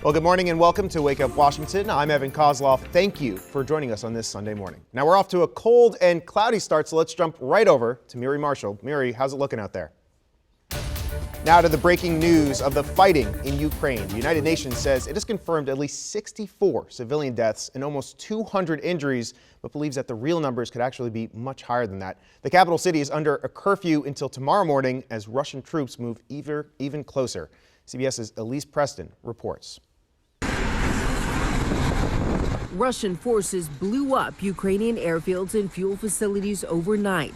Well, good morning and welcome to Wake Up Washington. I'm Evan Koslof. Thank you for joining us on this Sunday morning. Now we're off to a cold and cloudy start, so let's jump right over to Miri Marshall. Miri, how's it looking out there? Now to the breaking news of the fighting in Ukraine. The United Nations says it has confirmed at least 64 civilian deaths and almost 200 injuries, but believes that the real numbers could actually be much higher than that. The capital city is under a curfew until tomorrow morning as Russian troops move even closer. CBS's Elise Preston reports. Russian forces blew up Ukrainian airfields and fuel facilities overnight.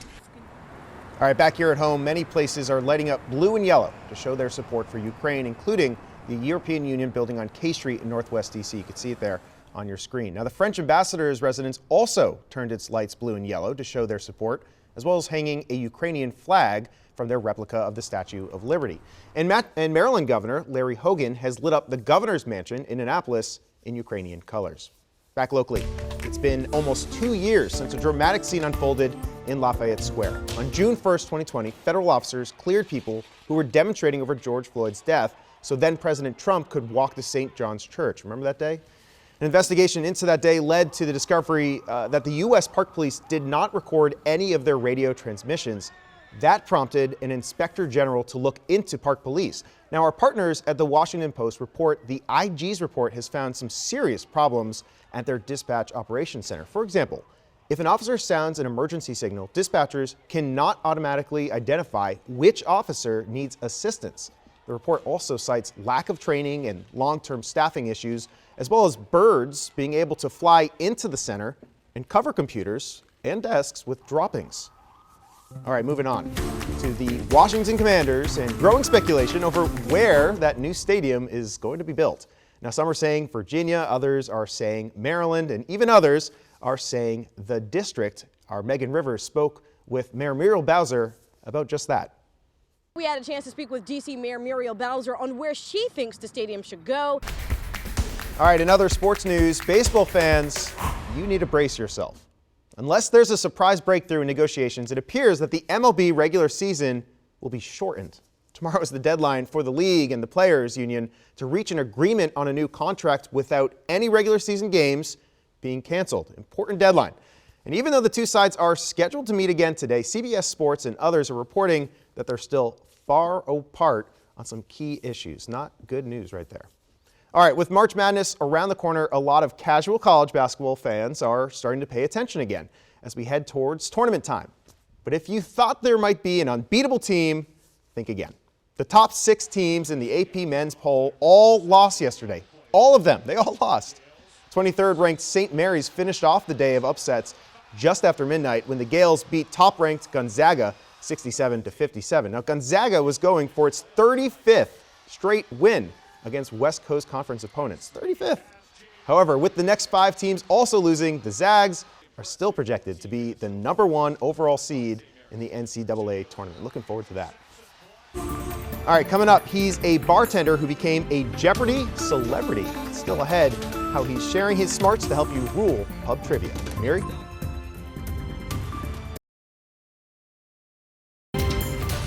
All right, back here at home, many places are lighting up blue and yellow to show their support for Ukraine, including the European Union building on K Street in Northwest D.C. You can see it there on your screen. Now, the French ambassador's residence also turned its lights blue and yellow to show their support, as well as hanging a Ukrainian flag from their replica of the Statue of Liberty. And Maryland Governor Larry Hogan has lit up the governor's mansion in Annapolis in Ukrainian colors. Back locally, it's been almost 2 years since a dramatic scene unfolded in Lafayette Square. On June 1st, 2020, federal officers cleared people who were demonstrating over George Floyd's death so then President Trump could walk to St. John's Church. Remember that day? An investigation into that day led to the discovery that the U.S. Park Police did not record any of their radio transmissions. That prompted an inspector general to look into Park Police. Now, our partners at the Washington Post report the IG's report has found some serious problems at their dispatch operations center. For example, if an officer sounds an emergency signal, dispatchers cannot automatically identify which officer needs assistance. The report also cites lack of training and long-term staffing issues, as well as birds being able to fly into the center and cover computers and desks with droppings. All right, moving on to the Washington Commanders and growing speculation over where that new stadium is going to be built. Now, some are saying Virginia, others are saying Maryland, and even others are saying the district. Our Megan Rivers spoke with Mayor Muriel Bowser about just that. We had a chance to speak with D.C. Mayor Muriel Bowser on where she thinks the stadium should go. All right, in other sports news, baseball fans, you need to brace yourself. Unless there's a surprise breakthrough in negotiations, it appears that the MLB regular season will be shortened. Tomorrow is the deadline for the league and the players union to reach an agreement on a new contract without any regular season games being canceled. Important deadline. And even though the two sides are scheduled to meet again today, CBS Sports and others are reporting that they're still far apart on some key issues. Not good news right there. All right, with March Madness around the corner, a lot of casual college basketball fans are starting to pay attention again as we head towards tournament time. But if you thought there might be an unbeatable team, think again. The top 6 teams in the AP men's poll all lost yesterday. All of them, they all lost. 23rd ranked St. Mary's finished off the day of upsets just after midnight when the Gales beat top-ranked Gonzaga 67-57. Now, Gonzaga was going for its 35th straight win against West Coast Conference opponents. 35th. However, with the next 5 teams also losing, the Zags are still projected to be the #1 overall seed in the NCAA tournament. Looking forward to that. All right, coming up, he's a bartender who became a Jeopardy celebrity. Still ahead, how he's sharing his smarts to help you rule pub trivia. Miri?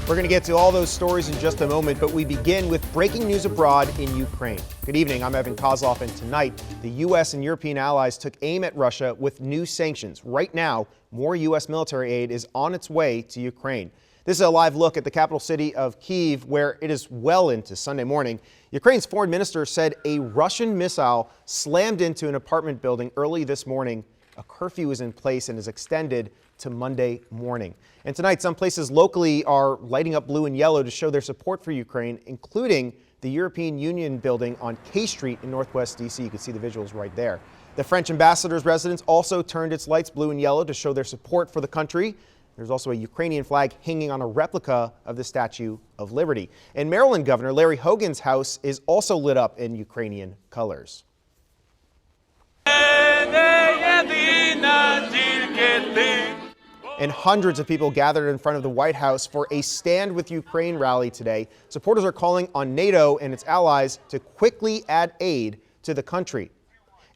We're going to get to all those stories in just a moment, but we begin with breaking news abroad in Ukraine. Good evening, I'm Evan Koslof, and tonight, the U.S. and European allies took aim at Russia with new sanctions. Right now, more U.S. military aid is on its way to Ukraine. This is a live look at the capital city of Kyiv, where it is well into Sunday morning. Ukraine's foreign minister said a Russian missile slammed into an apartment building early this morning. A curfew is in place and is extended to Monday morning. And tonight, some places locally are lighting up blue and yellow to show their support for Ukraine, including the European Union building on K Street in Northwest D.C. You can see the visuals right there. The French ambassador's residence also turned its lights blue and yellow to show their support for the country. There's also a Ukrainian flag hanging on a replica of the Statue of Liberty. And Maryland Governor Larry Hogan's house is also lit up in Ukrainian colors. And hundreds of people gathered in front of the White House for a Stand with Ukraine rally today. Supporters are calling on NATO and its allies to quickly add aid to the country.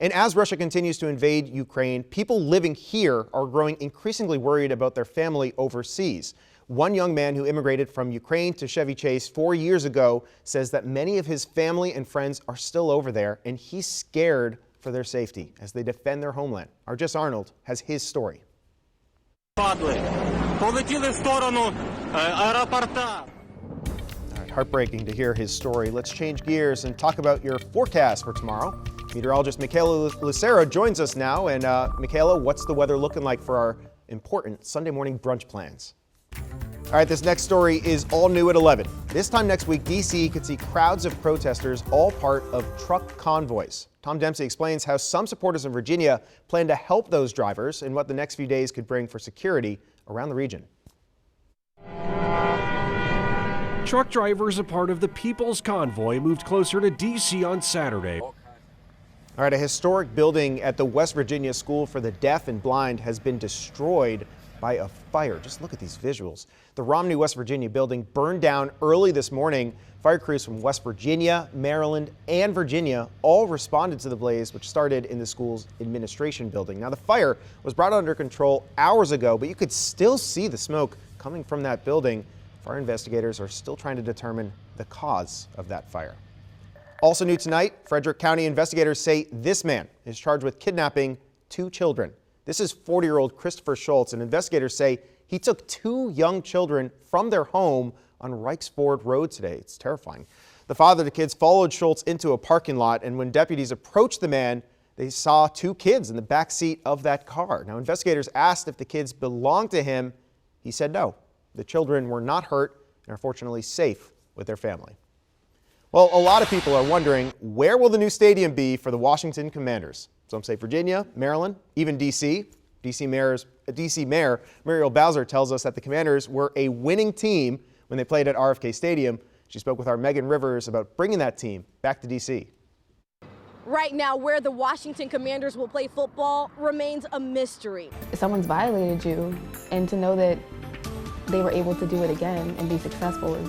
And as Russia continues to invade Ukraine, people living here are growing increasingly worried about their family overseas. One young man who immigrated from Ukraine to Chevy Chase 4 years ago says that many of his family and friends are still over there, and he's scared for their safety as they defend their homeland. Our Jess Arnold has his story. Полетіли в сторону аеропорта. Heartbreaking to hear his story. Let's change gears and talk about your forecast for tomorrow. Meteorologist Michaela Lucero joins us now. And Michaela, what's the weather looking like for our important Sunday morning brunch plans? All right, this next story is all new at 11. This time next week, D.C. could see crowds of protesters, all part of truck convoys. Tom Dempsey explains how some supporters in Virginia plan to help those drivers and what the next few days could bring for security around the region. Truck drivers, a part of the People's Convoy, moved closer to D.C. on Saturday. All right, a historic building at the West Virginia School for the Deaf and Blind has been destroyed by a fire. Just look at these visuals. The Romney, West Virginia building burned down early this morning. Fire crews from West Virginia, Maryland, and Virginia all responded to the blaze, which started in the school's administration building. Now, the fire was brought under control hours ago, but you could still see the smoke coming from that building. Fire investigators are still trying to determine the cause of that fire. Also new tonight, Frederick County investigators say this man is charged with kidnapping 2 children. This is 40-year-old Christopher Schultz, and investigators say he took 2 young children from their home on Reichsford Road today. It's terrifying. The father of the kids followed Schultz into a parking lot, and when deputies approached the man, they saw 2 kids in the back seat of that car. Now, investigators asked if the kids belonged to him. He said no. The children were not hurt and are fortunately safe with their family. Well, a lot of people are wondering, where will the new stadium be for the Washington Commanders? Some say Virginia, Maryland, even D.C. D.C. Mayor Muriel Bowser tells us that the Commanders were a winning team when they played at RFK Stadium. She spoke with our Megan Rivers about bringing that team back to D.C. Right now, where the Washington Commanders will play football remains a mystery. Someone's violated you, and to know that they were able to do it again and be successful is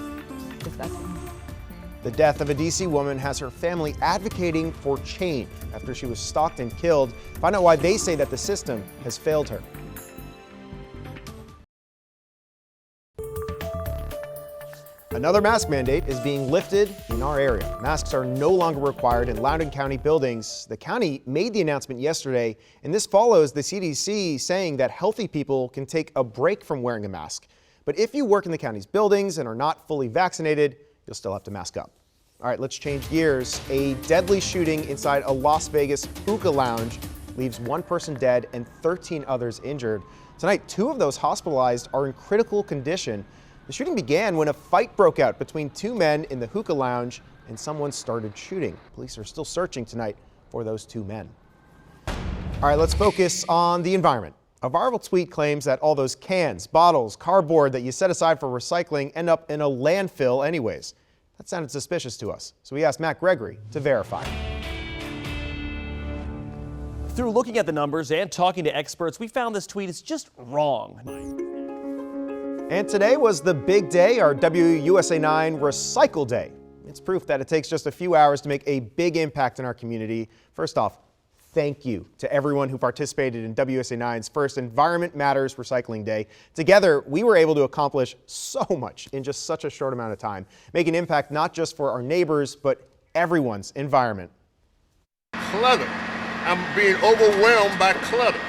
disgusting. The death of a D.C. woman has her family advocating for change after she was stalked and killed. Find out why they say that the system has failed her. Another mask mandate is being lifted in our area. Masks are no longer required in Loudoun County buildings. The county made the announcement yesterday, and this follows the CDC saying that healthy people can take a break from wearing a mask. But if you work in the county's buildings and are not fully vaccinated, you'll still have to mask up. All right, let's change gears. A deadly shooting inside a Las Vegas hookah lounge leaves 1 person dead and 13 others injured. Tonight, 2 of those hospitalized are in critical condition. The shooting began when a fight broke out between 2 men in the hookah lounge and someone started shooting. Police are still searching tonight for those 2 men. All right, let's focus on the environment. A viral tweet claims that all those cans, bottles, cardboard that you set aside for recycling end up in a landfill anyways. That sounded suspicious to us, so we asked Matt Gregory to verify. Through looking at the numbers and talking to experts, we found this tweet is just wrong. And today was the big day, our WUSA9 Recycle Day. It's proof that it takes just a few hours to make a big impact in our community. First off, thank you to everyone who participated in WUSA9's first Environment Matters Recycling Day. Together, we were able to accomplish so much in just such a short amount of time, make an impact not just for our neighbors, but everyone's environment. Clutter. I'm being overwhelmed by clutter.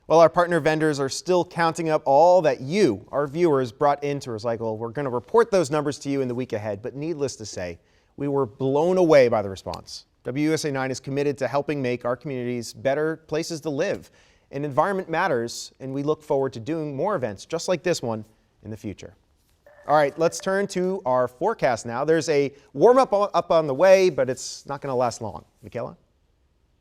Well, our partner vendors are still counting up all that you, our viewers, brought in to recycle. We're going to report those numbers to you in the week ahead, but needless to say, we were blown away by the response. WUSA9 is committed to helping make our communities better places to live. And environment matters, and we look forward to doing more events just like this one in the future. All right, let's turn to our forecast now. There's a warm-up on the way, but it's not going to last long. Michaela?